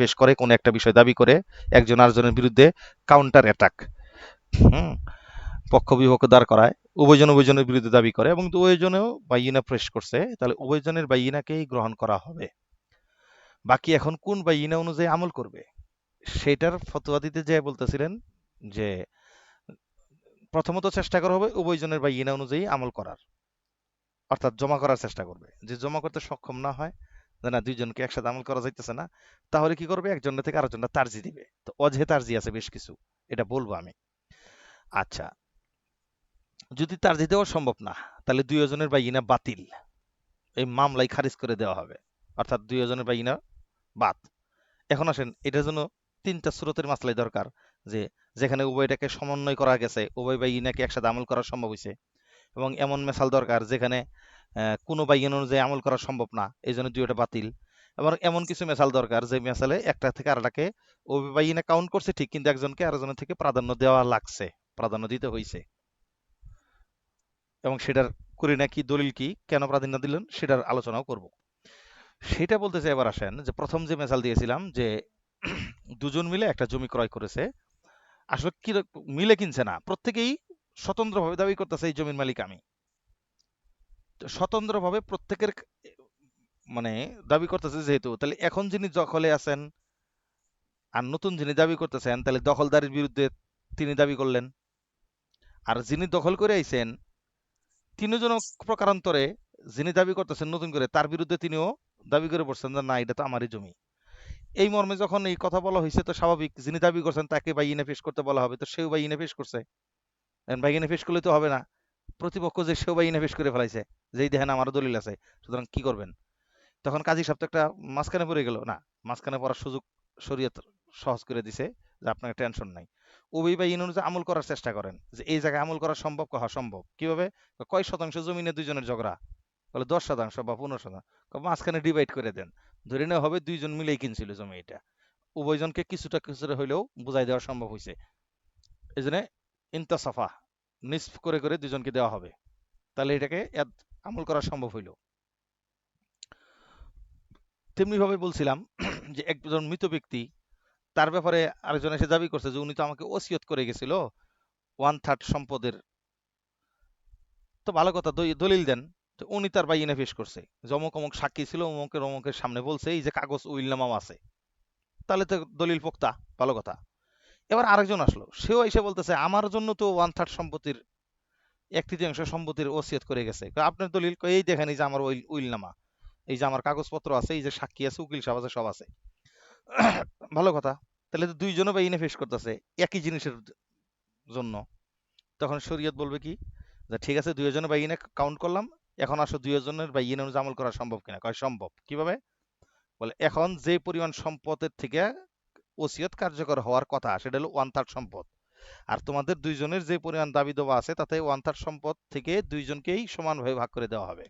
পেশ করে, কোনো একটা বিষয় দাবি করে একজন আরেকজনের বিরুদ্ধে কাউন্টার অ্যাটাক, হুম, পক্ষ বিপক্ষ দাঁড় করায়, উভয়জন উভয়জনের বিরুদ্ধে দাবি করে এবং উভয়জনেও বাইয়িনা পেশ করছে, তাহলে উভয়জনের বাইয়িনাকেই গ্রহণ করা হবে। বাকি এখন কোন বাইয়িনা অনুযায়ী আমল করবে সেটার ফতোয়া দিতে যেয়ে বলতেছিলেন যে প্রথমত চেষ্টা করা হবে উভয়জনের বাইয়িনা অনুযায়ী আমল করার, অর্থাৎ জমা করার চেষ্টা করবে। যে জমা করতে সক্ষম না হয়, যে না দুইজনকে একসাথে আমল করা যাইতেছে না, তাহলে কি করবে, একজনের থেকে আরেকজনটা তার্জি দিবে। তো অজহে তার্জি আছে বেশ কিছু, এটা বলবো আমি। আচ্ছা, যদি তার্জি দেওয়া সম্ভব না, তাহলে দুইজনের বাইয়িনা বাতিল, এই মামলাই খারিজ করে দেওয়া হবে, অর্থাৎ দুইজনের বাইয়িনা বাদ। এখন আসেন, এটার জন্য তিনটা সুরতের মাসলাই দরকার, যে যেখানে উভয়টাকে সমন্বয় করা গেছে, উভয় বাইয়িনাকে একসাথে আমল করা সম্ভব হয়েছে, এবং এমন মেসাল দরকার যেখানে কোনো বাইয়িন অনুযায়ী আমল করা সম্ভব না, এই জন্য দুইটা বাতিল। এবং এমন কিছু মেসাল দরকার যে মেসালে একটা থেকে আরেকটাকে উভয় বাইয়িনে কাউন্ট করছে ঠিক, কিন্তু একজনকে আরেকজনের থেকে প্রাধান্য দেওয়া লাগছে, প্রাধান্য দিতে হয়েছে, এবং সেটার করিনা কি, দলিল কি, কেন প্রাধান্য দিলেন সেটার আলোচনাও করব। সেটা বলতে চাই। এবার আসেন, যে প্রথম যে মেসাল দিয়েছিলাম যে দুজন মিলে একটা জমি ক্রয় করেছে, আসলে কি মিলে কিনছে না, প্রত্যেকেই স্বতন্ত্রভাবে দাবি করতেছে এই জমির মালিক আমি। তো স্বতন্ত্রভাবে প্রত্যেকের মানে দাবি করতেছে যেহেতু, তাহলে এখন যিনি দখলে আছেন আর নতুন যিনি দাবি করতেছেন, তাহলে দখলদারের বিরুদ্ধে তিনি দাবি করলেন, আর যিনি দখল করে আইছেন তিনিও প্রকারান্তরে যিনি দাবি করতেছেন নতুন করে তার বিরুদ্ধে তিনিও দাবি করে বসছেন যে না এটা তো আমারই জমি। এই মর্মে যখন এই কথা বলা হয়েছে, তো স্বাভাবিক যিনি দাবি করছেন তাকে বাইয়িনা পেশ করতে বলা হবে, তো সেও বাইয়িনা পেশ করছে। বাইয়িনা পেশ করলে তো হবে না, প্রতিপক্ষ যে সেও বাইয়িনা পেশ করে ফেলাইছে, যেই দেখেন আমারও দলিল আছে, সুতরাং কি করবেন? তখন কাজী সাহেব তো একটা মাঝখানে পড়ে গেল না, মাঝখানে পড়ার সুযোগ শরীয়ত সহজ করে দিছে, যে আপনার টেনশন নাই, উভয় বাইয়িন অনুযায়ী আমল করার চেষ্টা করেন, যে এই জায়গায় আমল করা সম্ভব, কহা সম্ভব কিভাবে, কয় শতাংশ জমিনে দুইজনের ঝগড়া, বলে 10% বা 15%, মাঝখানে ডিভাইড করে দেন, ধরে নেওয়া হবে দুইজন মিলেই কিনছিল জমি, এটা উভয়জনকে কিছুটা কিছুটা হইলেও বুঝাই দেওয়া সম্ভব হয়েছে, এই জন্য ইনতাসাফা নিসফ করে করে দুজনকে দেওয়া হবে, তাহলে এটাকে আমল করা সম্ভব হইল। তেমনি ভাবে বলছিলাম যে একজন মৃত ব্যক্তি, তার ব্যাপারে আরেকজন এসে দাবি করছে যে উনি তো আমাকে ওসিয়ত করে গেছিল 1/3 সম্পদের, তো ভালো কথা, দলিল দেন। তো উনি তার বাইয়িনা পেশ করছে, যে অমুক অমুক সাক্ষী ছিল, অমুকের অমুকের সামনে বলছে, এই যে কাগজ উইলনামাও আছে, তাহলে তো দলিল পোক্তা, ভালো কথা। এবার আরেকজন আসলো, সেও এসে বলতেছে আমার জন্য তো 1/3 সম্পত্তির, 1/3 সম্পত্তির ওসিয়ত করে গেছে, আপনার দলিল, এই দেখেন এই যে আমার উইলনামা, এই যে আমার কাগজপত্র আছে, এই যে সাক্ষী আছে, উকিল সাহেব আছে, সব আছে, ভালো কথা। তাহলে তো দুইজনে বাইয়িনা পেশ করতেছে একই জিনিসের জন্য। তখন শরীয়ত বলবে কি, যে ঠিক আছে দুইজনে বাইয়িনা কাউন্ট করলাম, এখন আসো দুইজনের বাইয়িনা অনুযায়ী আমল করা সম্ভব কিনা, কয় সম্ভব। কিভাবে? বলে এখন যে পরিমাণ সম্পদের থেকে ওসিয়ত কার্যকর হওয়ার কথা সেটা হলো 1/3 সম্পদ, আর তোমাদের দুইজনের যে পরিমাণ দাবি দেওয়া আছে তাতে 1/3 সম্পদ থেকে দুইজনকেই সমানভাবে ভাগ করে দেওয়া হবে,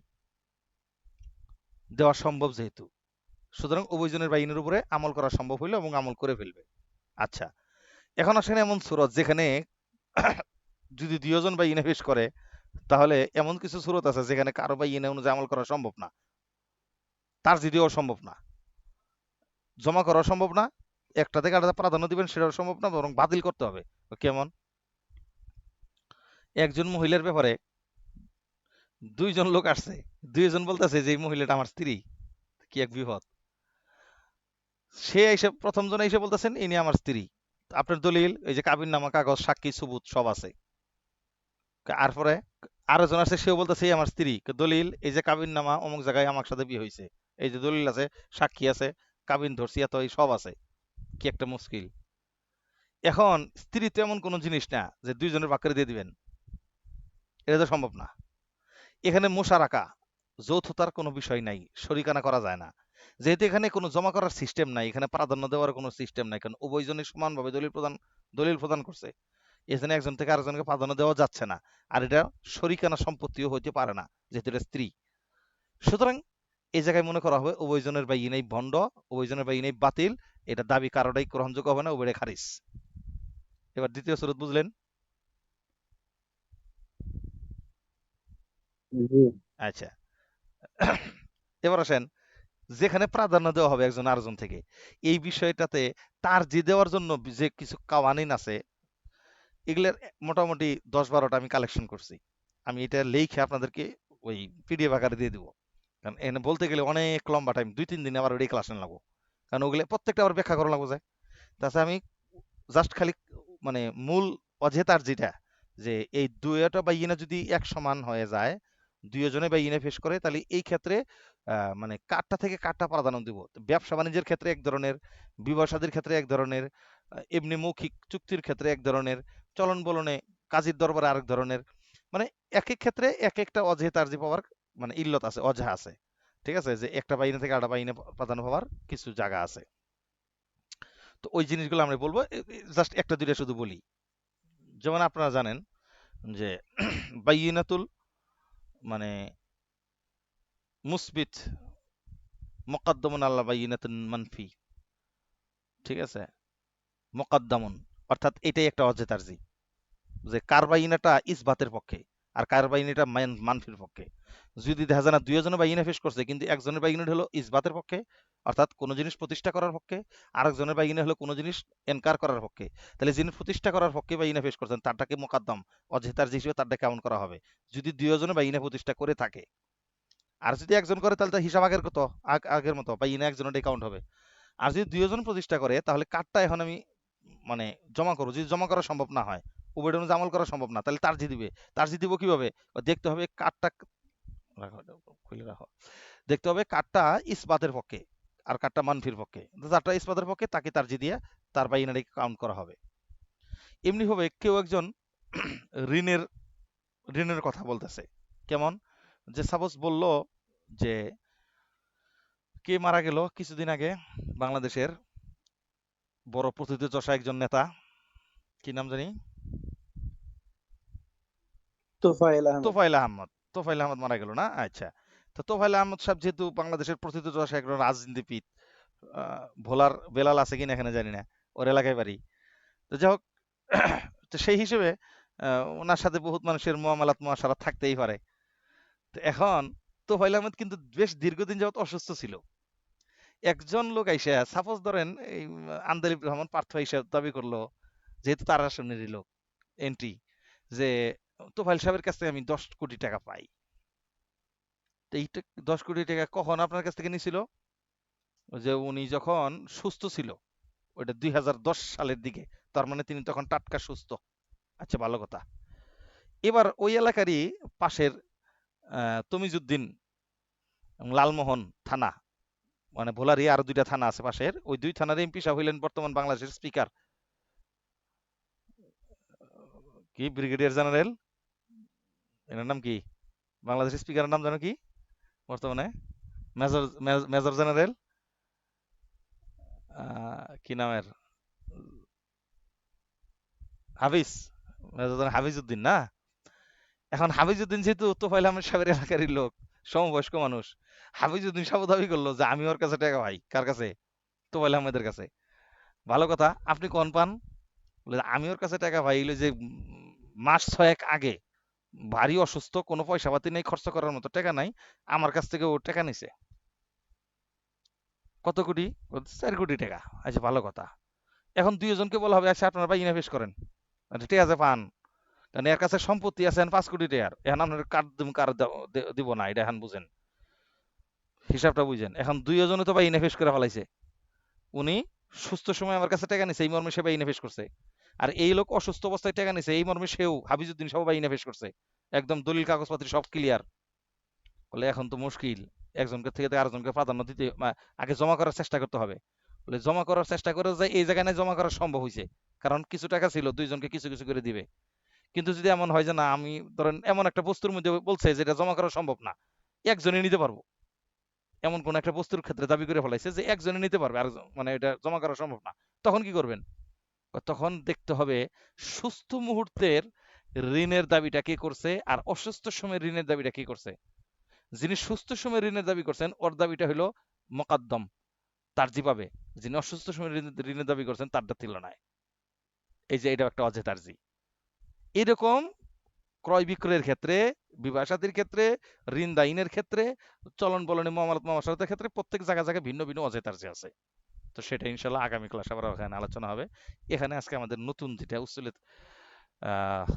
দেওয়া সম্ভব যেহেতু, সুতরাং উভয়জনের বাইনের উপরে আমল করা সম্ভব হইলো এবং আমল করে ফেলবে। আচ্ছা, এখন আসেন এমন সুরত যেখানে যদি দুইজন বাইনে পেশ করে, তাহলে এমন কিছু সুরত আছে যেখানে কারো বাইনে অনুযায়ী আমল করা সম্ভব না, তার যদিও সম্ভব না, জমা করা সম্ভব না, একটা থেকে আলাদা প্রাধান্য দিবেন সেটাও সম্ভব না, বরং বাতিল করতে হবে। কেমন? একজন মহিলার ব্যাপারে দুইজন লোক আসছে, দুইজন বলতেছে যে এই মহিলাটা আমার স্ত্রী, কি এক বিপদ। সে এসে প্রথম জন এসে বলতেছেন ইনি আমার স্ত্রী, আপনার দলিল এই যে কাবিন নামা, কাগজ, সাক্ষী, সুবুত সব আছে। আর পরে আরো জন আছে, সেও বলতেছে এই আমার স্ত্রী, দলিল এই যে কাবিন নামা, অমুক জায়গায় আমার সাথে বিয়ে হয়েছে, এই যে দলিল আছে, সাক্ষী আছে, কাবিন ধরছি, এত এই সব আছে, কি একটা মুশকিল। এখন স্ত্রী তো এমন কোন জিনিস না যে দুইজনের ভাগ করে দিয়ে দিবেন, এটা তো সম্ভব না। এখানে মোশারাকা, যৌথতার কোনো বিষয় নাই, শরিকানা করা যায় না, যেহেতু এখানে কোনো জমা করার সিস্টেম নাই, এখানে প্রাধান্য দেওয়ার কোনো সিস্টেম নাই, কারণ উভয়জনই সমানভাবে দলিল প্রদান করছে, এখানে একজন থেকে আরেকজনকে প্রাধান্য দেওয়া যাচ্ছে না, আর এটা শরিকানা সম্পত্তিও হইতে পারে না যেহেতু এটা স্ত্রী। সুতরাং এই জায়গায় মনে করা হবে উভয়জনের বাইনাই ভণ্ড, উভয়জনের বাইনাই বাতিল, এটা দাবি কারোটাই গ্রহণযোগ্য হবে না, উভয় খারিজ। এবার দ্বিতীয় সুরত বুঝলেন? জি। আচ্ছা, এবার আসেন, যেখানে প্রাধান্য দেওয়া হবে একজন আরেকজন থেকে। এই বিষয়টাতে তারজি দেওয়ার জন্য যে কিছু কাওয়ানিন আছে, এগুলোর মোটামুটি ১০-১২টা আমি কালেকশন করছি। আমি এটা লিখে আপনাদেরকে ওই পিডিএফ আকারে দিয়ে দিব। কারণ এখানে বলতে গেলে অনেক লম্বা টাইম, ২-৩ দিন আবার ওইটাই ক্লাস নেওয়া লাগবো। কারণ ওগুলো প্রত্যেকটা আবার ব্যাখ্যা করা লাগবো যায়। তাছাড়া আমি জাস্ট খালি মানে মূল অজেতার যেটা, যে এই দুইটা বাইয়িনা যদি এক সমান হয়ে যায়, দুইজনে বাইয়িনা ফেস করে, তাহলে এই ক্ষেত্রে মানে কারটা থেকে কারটা প্রাধান্য দিব। তো ব্যবসা বাণিজ্যের ক্ষেত্রে এক ধরনের, বিবাহ শাদীর ক্ষেত্রে এক ধরনের, এমনি মৌখিক চুক্তির ক্ষেত্রে এক ধরনের, চলন বলনে কাজীর দরবারে আরেক ধরনের। মানে এক এক ক্ষেত্রে এক একটা অজেহ তার্জি পাওয়ার মানে ইল্লত আছে, অজহা আছে। ঠিক আছে, যে একটা বাইনা থেকে আরেকটা বাইনে প্রাধান্য পাওয়ার কিছু জায়গা আছে। তো ওই জিনিসগুলো আমরা বলবো, জাস্ট একটা দুইটা শুধু বলি। যেমন আপনারা জানেন যে বাইয়িনাতুল মানে মুসবিত মুকাদ্দামুন আল্লাহ বাইয়িনাতুন মানফি। ঠিক আছে, মুকাদ্দামুন অর্থাৎ এটাই একটা অজেতার্জি, যে কার বাইনাটা ইসবাতের পক্ষে আর কার বাইনাটা মানফির পক্ষে। যদি দেখা যায় না দুইজনে বাইনা ফেস করছে, কিন্তু একজনের বাইনাটা হলো ইসবাতের পক্ষে, অর্থাৎ কোনো জিনিস প্রতিষ্ঠা করার পক্ষে, আরেকজনের বাইনা হলো কোনো জিনিস এনকার করার পক্ষে, তাহলে যিনি প্রতিষ্ঠা করার পক্ষে বাইনা ফেস করছেন তারটাকে মোকাদ্দম অজেতার্জি হিসেবে তারটা কাউন্ট করা হবে, যদি দুইজনে বাইনা প্রতিষ্ঠা করে থাকে। আর যদি একজন করে তাহলে তার হিসাব আগের কত, আগের মতো বাইনা একজনের কাউন্ট হবে। আর যদি দুইজন প্রতিষ্ঠা করে তাহলে কার্ডটা এখন আমি মানে জমা করবো, যদি জমা করা সম্ভব না হয়, উভয়ের মধ্যে আমল করা সম্ভব না, তাহলে তার্জি দিবে। তার্জি দিব কিভাবে? দেখতে হবে কার্ডটা, রাখো এটা, খুলে রাখো। দেখতে হবে কার্ডটা ইসবাতের পক্ষে আর কার্ডটা মানফির পক্ষে। তো যারটা ইসবাতের পক্ষে তাকে তার্জি দিয়ে তার বাইনারি কাউন্ট করা হবে। এমনি ভাবে কেউ একজন ঋণের ঋণের কথা বলতেছে। কেমন? যে সাপোজ বলল যে কে মারা গেল কিছুদিন আগে, বাংলাদেশের বড় প্রথিতযশা একজন নেতা, কি নাম জানি, তোফায়েল আহমেদ। তোফায়েল আহমদ। তোফায়েল আহমদ মারা গেল না? আচ্ছা। তো তোফায়েল আহমদ সাহেব যেহেতু বাংলাদেশের প্রথিতযশা একজন রাজনীতিবিদ, ভোলার বেলাল আছে কিনা এখানে জানি না, ওর এলাকায় বাড়ি। তো যাই হোক, তো সেই হিসেবে ওনার সাথে বহুত মানুষের মুআমালাত মুআশারাত থাকতেই পারে। তো এখন তোফায়েল আহমদ কিন্তু বেশ দীর্ঘদিন যাবত অসুস্থ ছিল। একজন লোক আইসা সাপোজ ধরেন এই আন্দালিব রহমান পার্থ হিসাব দাবি করলো, যেহেতু তার আসনেরই লোক, এন্ট্রি, যে তোফায়েল সাহেবের কাছ থেকে আমি ১০ কোটি টাকা পাই। তো এই ১০ কোটি টাকা কখন আপনার কাছ থেকে নিছিল? যে উনি যখন সুস্থ ছিল, ওইটা ২০১০ সালের দিকে, তার মানে তিনি তখন টাটকা সুস্থ। আচ্ছা, ভালো কথা। এবার ওই এলাকারই পাশের তমিজউদ্দিন লালমোহন থানা, মানে ভোলারই আরো ২টা থানা আছে পাশের, ওই ২ থানার এমপি সাহেব হইলেন বর্তমান বাংলাদেশের স্পিকার, কি ব্রিগেডিয়ার জেনারেল, এনার নাম কি, বাংলাদেশের স্পিকারের নাম জানো কি বর্তমানে? মেজর, মেজর জেনারেল, কি নামের, হাফিজ, মেজর জেনারেল হাফিজউদ্দিন না? এখন হাফিজউদ্দিন যেহেতু তোফায়েল আহমেদ সাহেবের এলাকারই লোক, সমবয়স্ক মানুষ, হাফিজউদ্দিন সাহেব দাবি করলো যে আমি ওর কাছে টাকা পাই। কার কাছে? তোফায়েল আহমেদের কাছে। ভালো কথা, আপনি কোন পান? বলে যে, আমি ওর কাছে টাকা পাই হইলো যে মাস ৬ আগে, ভারী অসুস্থ, কোনো পয়সা পাতি নেই, খরচ করার মতো টাকা নাই, আমার কাছ থেকে ও টাকা নিছে। কত কোটি? বলছে ৪ কোটি টাকা। আচ্ছা, ভালো কথা। এখন দুইজনকে বলা হবে আচ্ছা আপনারা ভাই ইনভেস্ট করেন, আচ্ছা ঠিক আছে পান, কারণ এর কাছে সম্পত্তি আছে ৫ কোটি টাকার, এখন আপনার কার্ড দিব, কার দিব না, এটা এখন বুঝেন, হিসাবটা বুঝেন। এখন দুইজনে তো ভাই ইনভেস্ট করে ফেলাইছে। উনি সুস্থ সময় আমার কাছে টাকা নিছে, এই মর্মে সে ভাই ইনভেস্ট করছে। আর এই লোক অসুস্থ অবস্থায় টাকা নিছে, এই মর্মে সেও, হাফিজউদ্দিন সহ ভাই ইনভেস্ট করছে। একদম দলিল কাগজপত্র সব ক্লিয়ার। বলে এখন তো মুশকিল, একজনকে থেকে তো আরেকজনকে প্রাধান্য দিতে, আগে জমা করার চেষ্টা করতে হবে। বলে জমা করার চেষ্টা করে যায় এই জায়গায় না, জমা করা সম্ভব হয়েছে, কারণ কিছু টাকা ছিল, দুইজনকে কিছু কিছু করে দিবে। কিন্তু যদি এমন হয় যে না, আমি ধরেন এমন একটা বস্তুর মধ্যে বলছে যেটা জমা করা সম্ভব না, একজনই নিতে পারবো, এমন কোন একটা বস্তুর ক্ষেত্রে দাবি করে ফেলাইছে যে একজনে নিতে পারবে, আর মানে এটা জমা করা সম্ভব না, তখন কি করবেন? তখন দেখতে হবে সুস্থ মুহূর্তের ঋণের দাবিটা কে করছে আর অসুস্থ সময়ের ঋণের দাবিটা কে করছে। যিনি সুস্থ সময় ঋণের দাবি করছেন ওর দাবিটা হলো মোকাদ্দম, তার্জি পাবে। যিনি অসুস্থ সময় ঋণের দাবি করছেন তারটা তুলনায়, এই যে এটা একটা অজেহ তার্জি। এরকম ক্রয় বিক্রয়ের ক্ষেত্রে, বিবাহ শাদীর ক্ষেত্রে, ঋণ দাইনের ক্ষেত্রে, চলন বলনে মুআমালাত মুআশারাতের ক্ষেত্রে প্রত্যেক জায়গায় জায়গায় ভিন্ন ভিন্ন অজেতার্জি আছে। তো সেটা ইনশাল্লাহ আগামী ক্লাসে আবার ওখানে আলোচনা হবে। এখানে আজকে আমাদের নতুন যেটা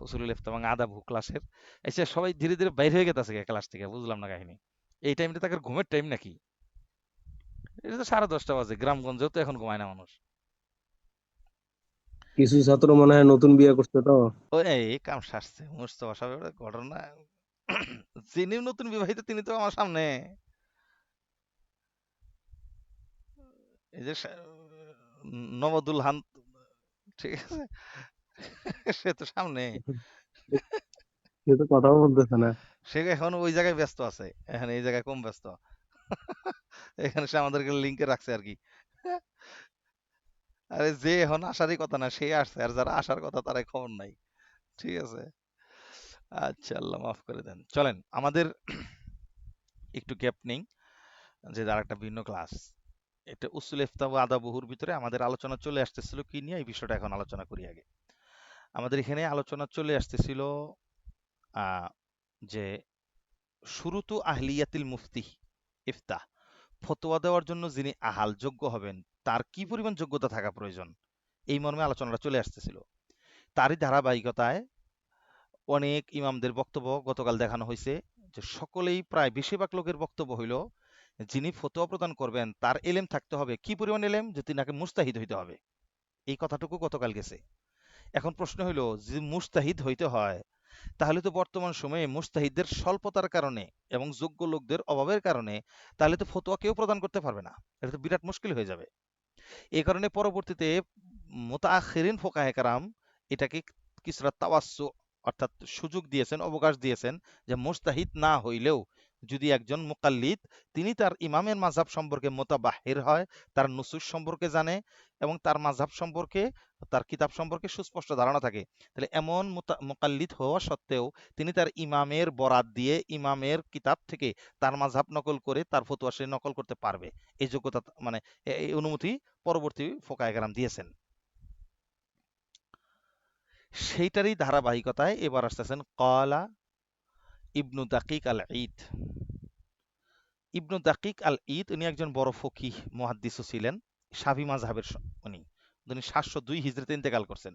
উসুলুল ইফতা এবং আদাব ক্লাসের এসে সবাই ধীরে ধীরে বাইরে হয়ে গেছে ক্লাস থেকে, বুঝলাম না কাহিনী। এই টাইমটা তাকে ঘুমের টাইম নাকি? এটা তো 10:30 বাজে, গ্রামগঞ্জেও তো এখন ঘুমায় না মানুষ। কিছু ছাত্র মনে হয় নতুন বিয়ে করছে তো। ও এই কাম সারছে মুস্তফা সাহেবের ঘটনা। যিনি নতুন বিবাহিত তিনি তো আমার সামনে, এই যে নবদুল হান, ঠিক আছে, সে তো সামনে। সে তো কথাও বলতেছে না। সে এখন ওই জায়গায় ব্যস্ত আছে, এখন এই জায়গায় কম ব্যস্ত। এখানে সে আমাদেরকে লিঙ্কে রাখছে আর কি। আরে যে এখন আসারই কথা না সে আসছে, আর যারা আসার কথা তারাই খবর নাই। ঠিক আছে, আচ্ছা আল্লাহ মাফ করে দেন। চলেন আমাদের একটু গ্যাপ নেই, যে আর একটা ভিন্ন ক্লাস। এটা উসুল ইফতা ও আদাবহুর ভিতরে আমাদের আলোচনা চলে আসতেছিল কি নিয়ে, এই বিষয়টা এখন আলোচনা করি আগে। আমাদের এখানে আলোচনা চলে আসতেছিল আহ, যে শুরুতু আহলিয়াতিল মুফতি ইফতা, ফতোয়া দেওয়ার জন্য যিনি আহাল যোগ্য হবেন তার কি পরিমাণ যোগ্যতা থাকা প্রয়োজন, এই মর্মে আলোচনাটা চলে আসতেছিল। তারই ধারাবাহিকতায় অনেক ইমামদের বক্তব্য গতকাল দেখানো হয়েছে, যে সকলেই প্রায় বেশিরভাগ লোকের বক্তব্য হইল যিনি ফতোয়া প্রদান করবেন তার এলেম থাকতে হবে, কি পরিমাণ এলেম, যে তিনাকে মুস্তাহিদ হইতে হবে। এই কথাটুকু গতকাল গেছে। এখন প্রশ্ন হইল, যদি মুস্তাহিদ হইতে হয় তাহলে তো বর্তমান সময়ে মুস্তাহিদদের স্বল্পতার কারণে এবং যোগ্য লোকদের অভাবের কারণে তাহলে তো ফতোয়া কেউ প্রদান করতে পারবে না, এটা তো বিরাট মুশকিল হয়ে যাবে। এই কারণে পরবর্তীতে মুতাআখিরিন ফুকাহে কেরাম এটাকে কিছুটা তাওয়াসসু, অর্থাৎ সুযোগ দিয়েছেন, অবকাশ দিয়েছেন, যে মুস্তাহিদ না হইলেও যদি একজন মুকাল্লিদ তিনি তার ইমামের মাযহাব সম্পর্কে মুতাবাহির হয়, তার নুসুস সম্পর্কে জানে এবং তার মাযহাব সম্পর্কে, তার কিতাব সম্পর্কে সুস্পষ্ট ধারণা থাকে, তাহলে এমন মুকাল্লিদ হওয়া সত্ত্বেও তিনি তার ইমামের বরাত দিয়ে ইমামের কিতাব থেকে তার মাযহাব নকল করে তার ফতোয়া সে নকল করতে পারবে। এই যোগ্যতা মানে এই অনুমতি পরবর্তী ফোকায়ে কেরাম দিয়েছেন। সেইটারই ধারাবাহিকতায় এবার আসতেছেন কলা ইবনু দাকিক আল ঈদ। ইবনু দাকিক আল ঈদ উনি একজন বড় ফকিহ মুহাদ্দিসও ছিলেন, শাফি মাযহাবের উনি উনি 702 হিজরিতে ইন্তেকাল করছেন।